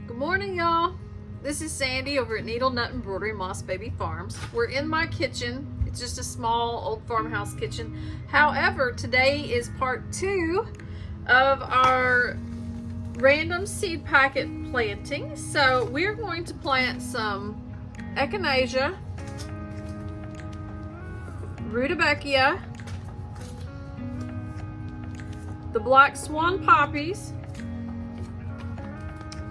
Good morning, y'all. This is Sandy over at Needle Nut Embroidery Moss Baby Farms. We're in my kitchen. It's just a small old farmhouse kitchen. However, today is part 2 of our random seed packet planting. So we're going to plant some Echinacea, Rudbeckia, the Black Swan poppies,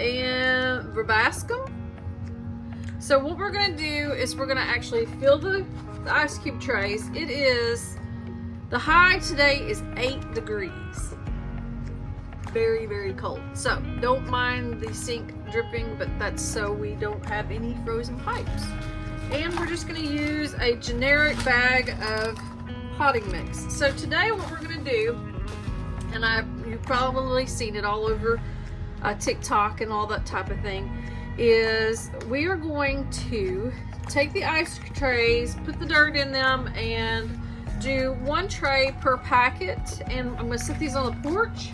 and Verbascum. So what we're going to do is we're going to actually fill the ice cube trays. The high today is 8 degrees. Very, very cold. So don't mind the sink dripping, but that's so we don't have any frozen pipes. And we're just going to use a generic bag of potting mix. So today what we're going to do, and you've probably seen it all over TikTok and all that type of thing, is we are going to take the ice trays, put the dirt in them, and do 1 tray per packet. And I'm going to set these on the porch.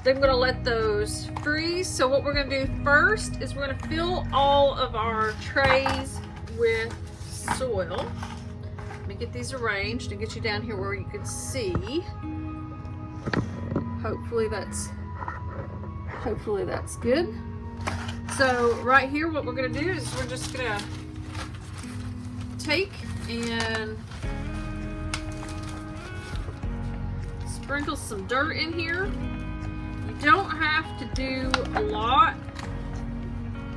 Then I'm going to let those freeze. So what we're going to do first is we're going to fill all of our trays with soil. Let me get these arranged and get you down here where you can see. Hopefully that's good. So right here, what we're going to do is we're just going to take and sprinkle some dirt in here. You don't have to do a lot.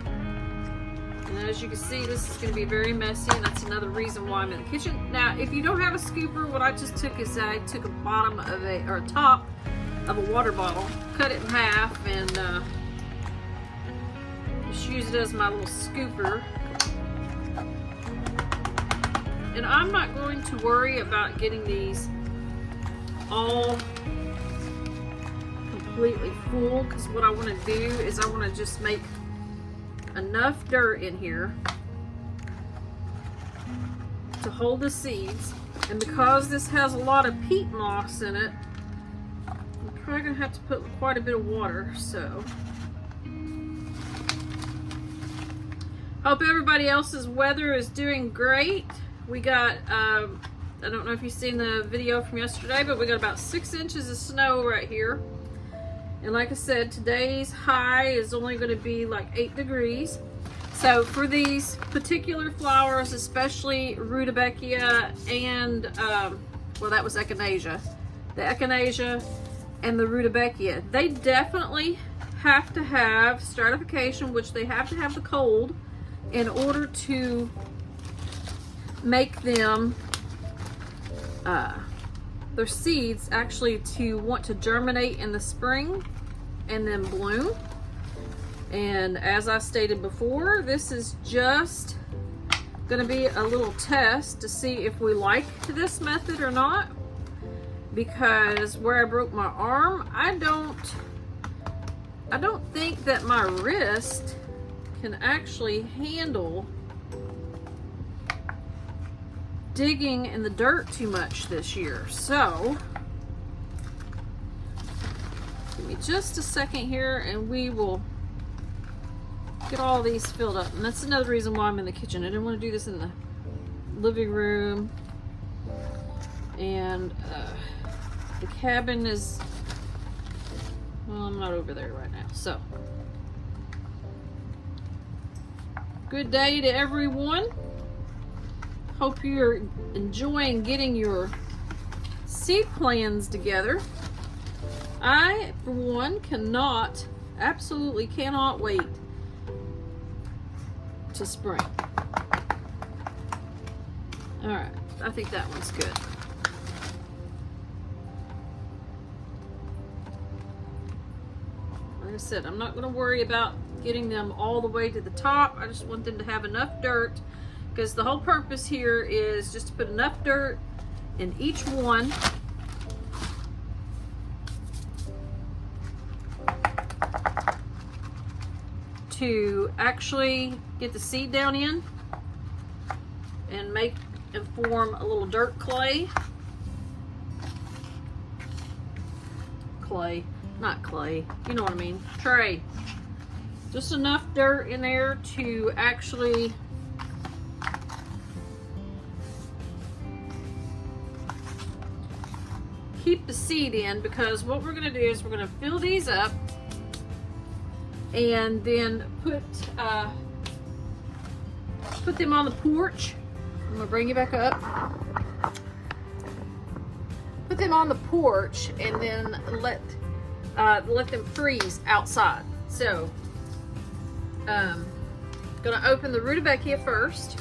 And as you can see, this is going to be very messy, and that's another reason why I'm in the kitchen. Now, if you don't have a scooper, what I just took is I took a bottom of a top of a water bottle, cut it in half, and just use it as my little scooper. And I'm not going to worry about getting these all completely full, because what I want to do is I want to just make enough dirt in here to hold the seeds. And because this has a lot of peat moss in it, I'm probably going to have to put quite a bit of water. So hope everybody else's weather is doing great. We got I don't know if you've seen the video from yesterday, but we got about 6 inches of snow right here. And like I said, today's high is only going to be like 8 degrees. So for these particular flowers, especially Rudbeckia and, well, that was Echinacea. The Echinacea and the Rudbeckia, they definitely have to have stratification, which they have to have the cold in order to make them, their seeds actually to want to germinate in the spring and then bloom. And as I stated before, this is just going to be a little test to see if we like this method or not, because where I broke my arm, I don't think that my wrist can actually handle digging in the dirt too much this year. So give me just a second here and we will get all these filled up. And that's another reason why I'm in the kitchen. I didn't want to do this in the living room. And the cabin is, well, I'm not over there right now. So good day to everyone. Hope you're enjoying getting your seed plans together. I, for one, absolutely cannot wait to spring. All right, I think that one's good. Like I said, I'm not going to worry about getting them all the way to the top. I just want them to have enough dirt, because the whole purpose here is just to put enough dirt in each one to actually get the seed down in and form a little dirt clay. Not clay, you know what I mean, tray. Just enough dirt in there to actually keep the seed in, because what we're going to do is we're going to fill these up and then put them on the porch. I'm going to bring you back up. Put them on the porch and then let them freeze outside. So, gonna open the rutabaga first,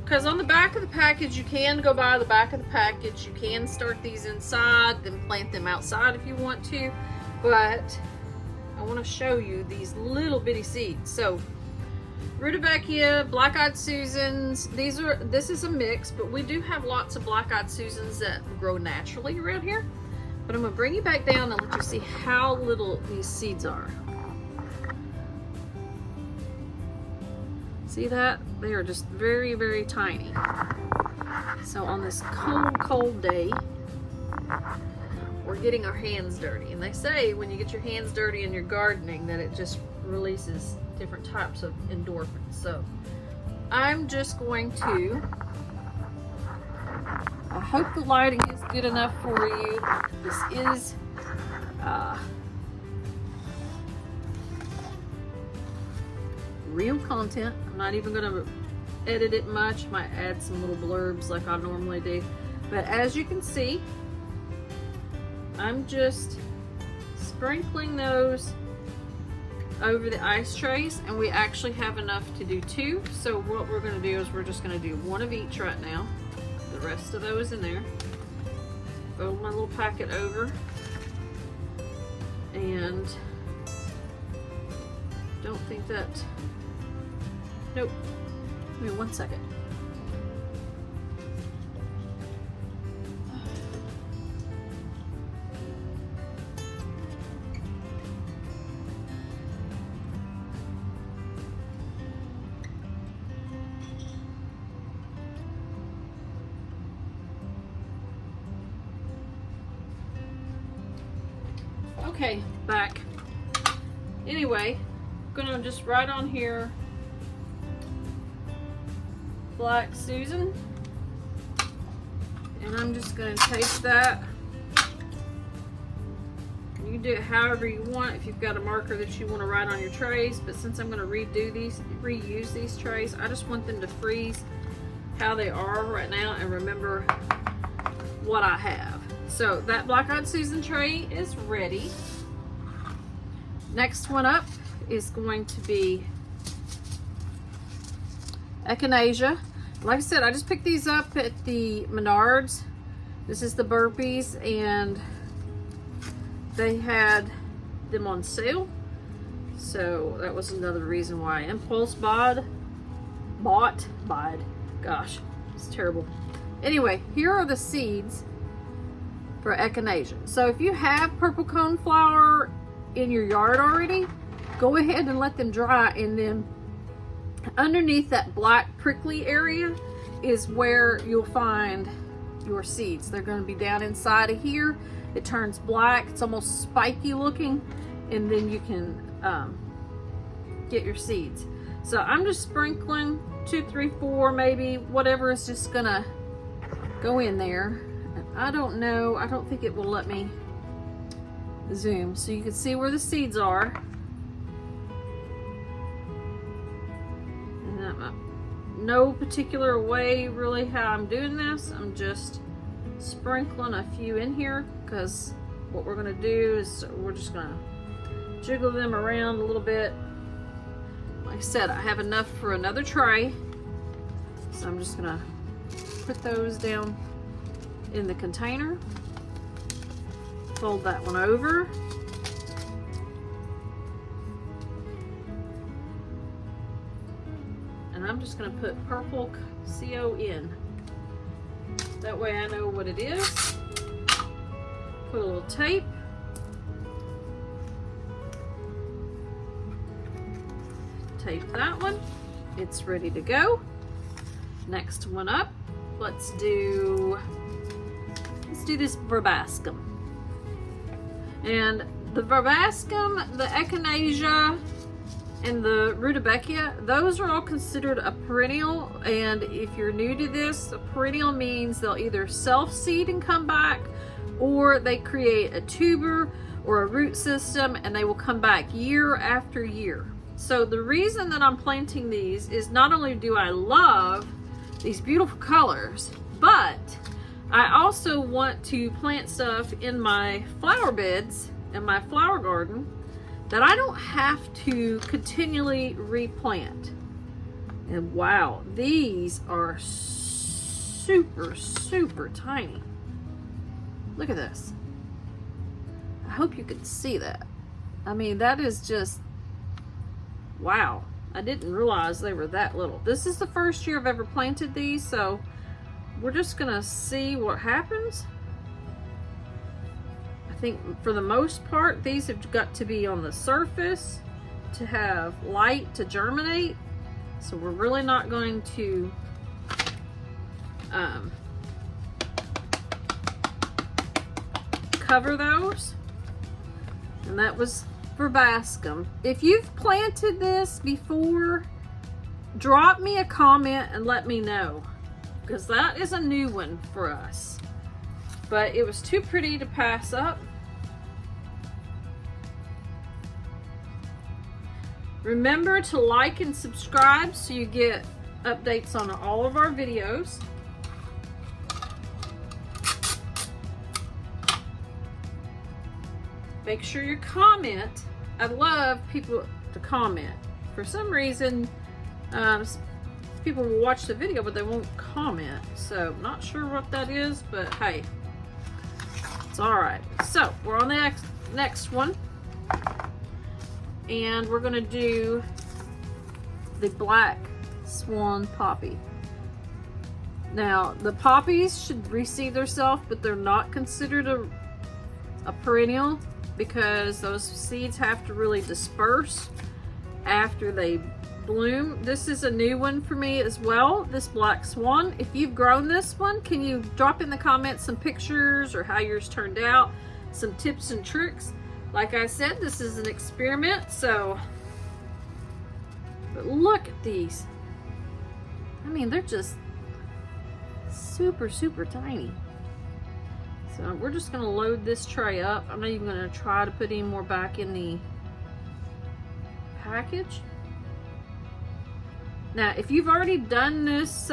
because on the back of the package, you can go by the back of the package. You can start these inside, then plant them outside if you want to. But I want to show you these little bitty seeds. So, rutabaga, black-eyed Susans. This is a mix, but we do have lots of black-eyed Susans that grow naturally around here. But I'm gonna bring you back down and let you see how little these seeds are. See that? They are just very, very tiny. So on this cold, cold day, we're getting our hands dirty. And they say when you get your hands dirty in your gardening that it just releases different types of endorphins. So I'm just going to, I hope the lighting is good enough for you. This is real content. I'm not even going to edit it much. Might add some little blurbs like I normally do. But as you can see, I'm just sprinkling those over the ice trays, and we actually have enough to do 2. So what we're going to do is we're just going to do 1 of each right now. The rest of those in there. Fold my little packet over, and don't think that, nope, give me 1 second. Okay, back. Anyway, I'm gonna just write on here Black Susan, and I'm just gonna tape that. You can do it however you want if you've got a marker that you want to write on your trays, but since I'm gonna reuse these trays, I just want them to freeze how they are right now and remember what I have. So that Black-eyed Susan tray is ready. Next one up is going to be Echinacea. Like I said, I just picked these up at the Menards. This is the Burpees, and they had them on sale. So that was another reason why. Impulse bought. Gosh, it's terrible. Anyway, here are the seeds for Echinacea. So if you have purple coneflower in your yard already, go ahead and let them dry, and then underneath that black prickly area is where you'll find your seeds. They're going to be down inside of here. It turns black, it's almost spiky looking, and then you can get your seeds. So I'm just sprinkling 2, 3, 4, maybe whatever is just gonna go in there. I don't know, I don't think it will let me zoom so you can see where the seeds are. And no particular way really how I'm doing this. I'm just sprinkling a few in here, because what we're going to do is we're just going to jiggle them around a little bit. Like I said, I have enough for another tray, so I'm just going to put those down in the container, fold that one over, and I'm just going to put purple CO in. That way I know what it is. Put a little tape. Tape that one. It's ready to go. Next one up, let's do this verbascum. And The verbascum, the echinacea, and the rudbeckia, those are all considered a perennial. And if you're new to this, a perennial means they'll either self-seed and come back, or they create a tuber or a root system and they will come back year after year. So the reason that I'm planting these is not only do I love these beautiful colors, but I also want to plant stuff in my flower beds in my flower garden that I don't have to continually replant. And wow, these are super, super tiny. Look at this. I hope you can see that. I mean, that is just, wow. I didn't realize they were that little. This is the first year I've ever planted these, so we're just gonna see what happens. I think for the most part, these have got to be on the surface to have light to germinate. So we're really not going to cover those. And that was verbascum. If you've planted this before, drop me a comment and let me know, because that is a new one for us. But it was too pretty to pass up. Remember to like and subscribe so you get updates on all of our videos. Make sure you comment. I love people to comment. For some reason, people will watch the video but they won't comment. So not sure what that is, but hey, it's all right. So we're on the next one. And we're gonna do the Black Swan poppy. Now, the poppies should reseed themselves, but they're not considered a perennial because those seeds have to really disperse after they bloom. This is a new one for me as well, this Black Swan. If you've grown this one, can you drop in the comments some pictures or how yours turned out, some tips and tricks? Like I said, this is an experiment, so, but look at these. I mean, they're just super, super tiny. So we're just gonna load this tray up. I'm not even gonna try to put any more back in the package. Now, if you've already done this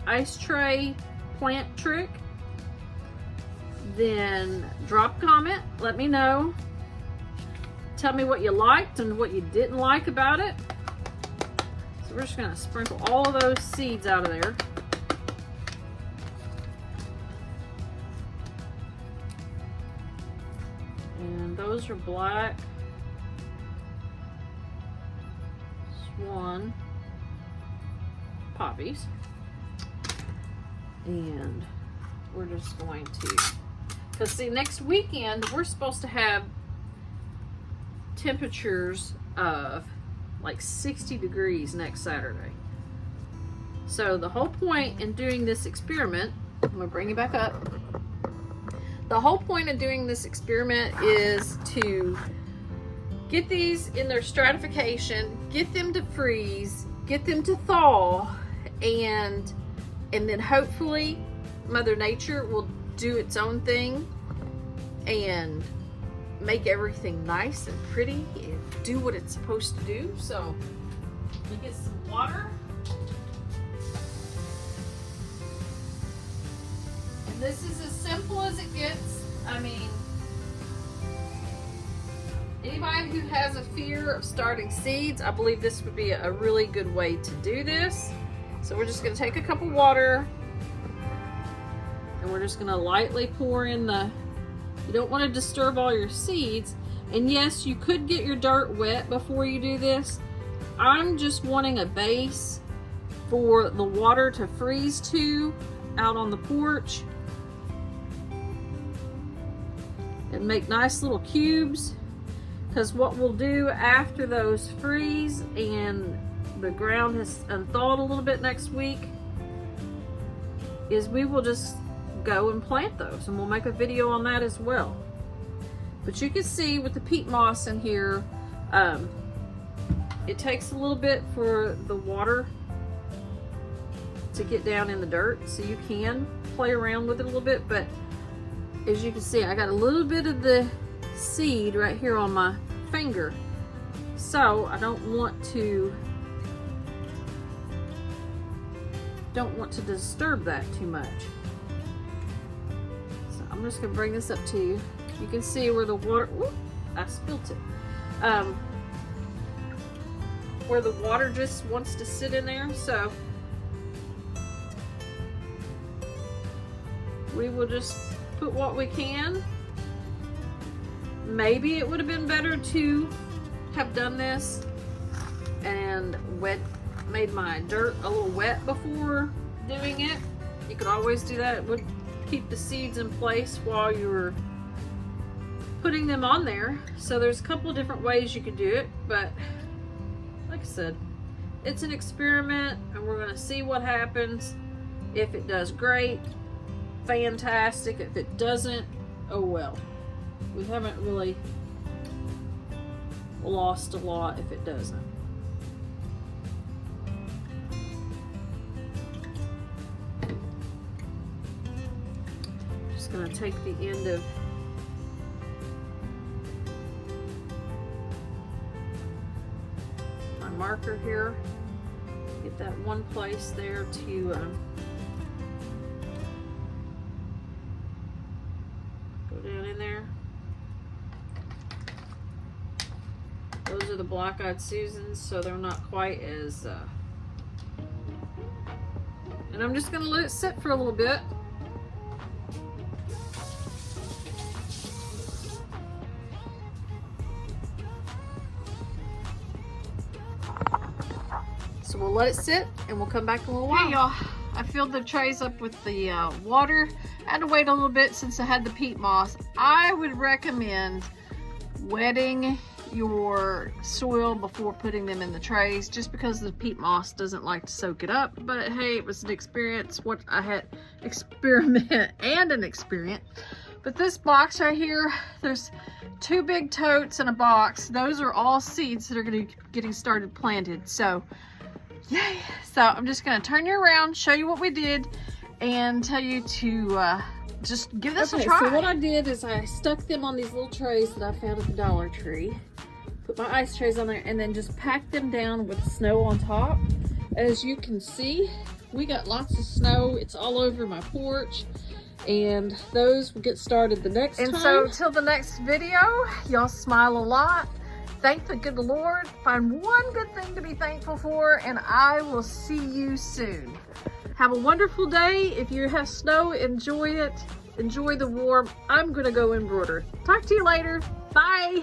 ice tray plant trick, then drop a comment, let me know. Tell me what you liked and what you didn't like about it. So we're just gonna sprinkle all of those seeds out of there. And those are Black Swan poppies. And we're just going to, because see, next weekend we're supposed to have temperatures of like 60 degrees next Saturday. So the whole point in doing this experiment, I'm gonna bring you back up. The whole point of doing this experiment is to get these in their stratification, get them to freeze, get them to thaw, and then hopefully Mother Nature will do its own thing and make everything nice and pretty and do what it's supposed to do. So we get some water. And this is as simple as it gets. I mean, anybody who has a fear of starting seeds, I believe this would be a really good way to do this. So we're just gonna take a cup of water and we're just gonna lightly pour in the, you don't wanna disturb all your seeds. And yes, you could get your dirt wet before you do this. I'm just wanting a base for the water to freeze to out on the porch and make nice little cubes. Because what we'll do after those freeze and the ground has unthawed a little bit next week is we will just go and plant those, and we'll make a video on that as well. But you can see with the peat moss in here, it takes a little bit for the water to get down in the dirt, so you can play around with it a little bit. But as you can see, I got a little bit of the seed right here on my finger, so I don't want to disturb that too much. So I'm just gonna bring this up to you. You can see where the water, whoop, I spilt it. Where the water just wants to sit in there, so we will just put what we can. Maybe it would have been better to have done this and made my dirt a little wet before doing it. You could always do that. It would keep the seeds in place while you're putting them on there. So there's a couple of different ways you could do it, but like I said, it's an experiment and we're gonna see what happens. If it does great, fantastic. If it doesn't, oh well. We haven't really lost a lot if it doesn't. Just gonna take the end of my marker here, get that one place there to go down in there. Those are the Black-Eyed Susans, so they're not quite as and I'm just gonna let it sit for a little bit. So we'll let it sit and we'll come back in a little while. Hey y'all, I filled the trays up with the water. I had to wait a little bit since I had the peat moss. I would recommend wetting your soil before putting them in the trays, just because the peat moss doesn't like to soak it up. But hey, it was an experience. What I had an experience. But this box right here, there's 2 big totes in a box. Those are all seeds that are going to be getting started planted. So yay! So I'm just going to turn you around, show you what we did, and tell you to just give this a try. So what I did is I stuck them on these little trays that I found at the Dollar Tree. Put my ice trays on there and then just packed them down with snow on top. As you can see, we got lots of snow. It's all over my porch. And those will get started the next time. And so till the next video, y'all smile a lot. Thank the good Lord. Find one good thing to be thankful for, and I will see you soon. Have a wonderful day. If you have snow, enjoy it. Enjoy the warm. I'm gonna go embroider. Talk to you later. Bye.